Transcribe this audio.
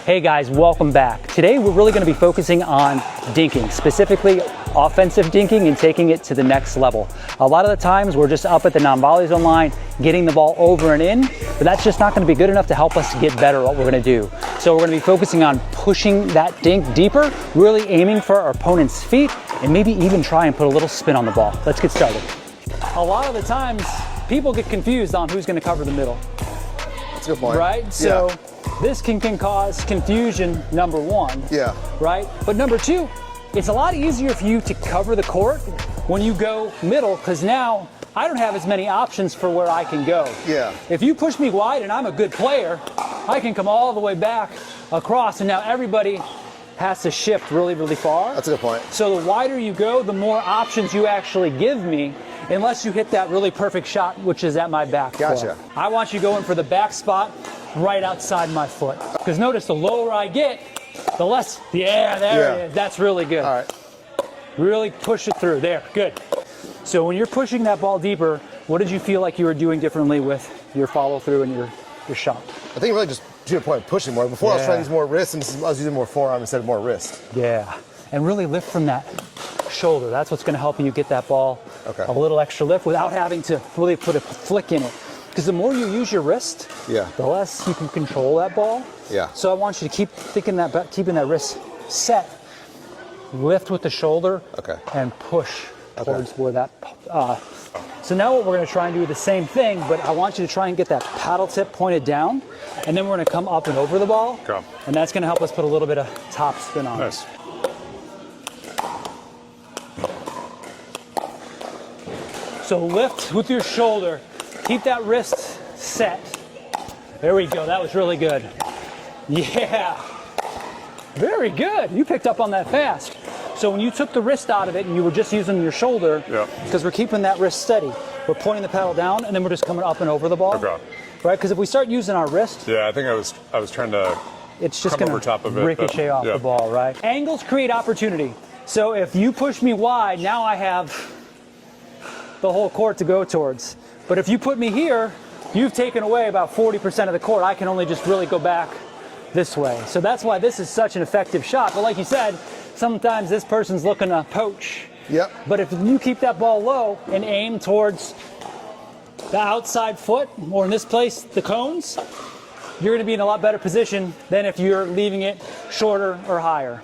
Hey guys, welcome back. Today we're really going to be focusing on dinking, specifically offensive dinking and taking it to the next level. A lot of the times we're just up at the non-volley zone line, getting the ball over and in, but that's just not going to be good enough to help us get better at what we're going to do. So we're going to be focusing on pushing that dink deeper, really aiming for our opponent's feet, and maybe even try and put a little spin on the ball. Let's get started. A lot of the times people get confused on who's going to cover the middle. That's a good point. Right? So this can cause confusion, number one. Yeah. Right? But number two, it's a lot easier for you to cover the court when you go middle, because now I don't have as many options for where I can go. Yeah. If you push me wide and I'm a good player, I can come all the way back across, and now everybody has to shift really, really far. That's a good point. So the wider you go, the more options you actually give me, unless you hit that really perfect shot, which is at my back. Gotcha. Foot. I want you going for the back spot right outside my foot. Because notice the lower I get, the less, there it is. That's really good. All right. Really push it through. There, good. So when you're pushing that ball deeper, what did you feel like you were doing differently with your follow through and your shot? I think really just to your point, pushing more. Before I was trying to use more wrist, and I was using more forearm instead of more wrist. Yeah, and really lift from that shoulder. That's what's going to help you get that ball a little extra lift without having to really put a flick in it. Because the more you use your wrist, the less you can control that ball. Yeah. So I want you to keep keeping that wrist set. Lift with the shoulder and push towards where that. So now what we're going to try and do the same thing, but I want you to try and get that paddle tip pointed down, and then we're going to come up and over the ball, and that's going to help us put a little bit of top spin on it. So lift with your shoulder, keep that wrist set. There we go, that was really good. Yeah, very good. You picked up on that fast. So when you took the wrist out of it and you were just using your shoulder, because we're keeping that wrist steady, we're pointing the paddle down and then we're just coming up and over the ball. Right? Because if we start using our wrist, I think I was trying to. It's just going to ricochet off the ball, right? Angles create opportunity. So if you push me wide, now I have the whole court to go towards. But if you put me here, you've taken away about 40% of the court. I can only just really go back this way. So that's why this is such an effective shot. But like you said, sometimes this person's looking to poach. But if you keep that ball low and aim towards the outside foot, or in this place, the cones, you're going to be in a lot better position than if you're leaving it shorter or higher.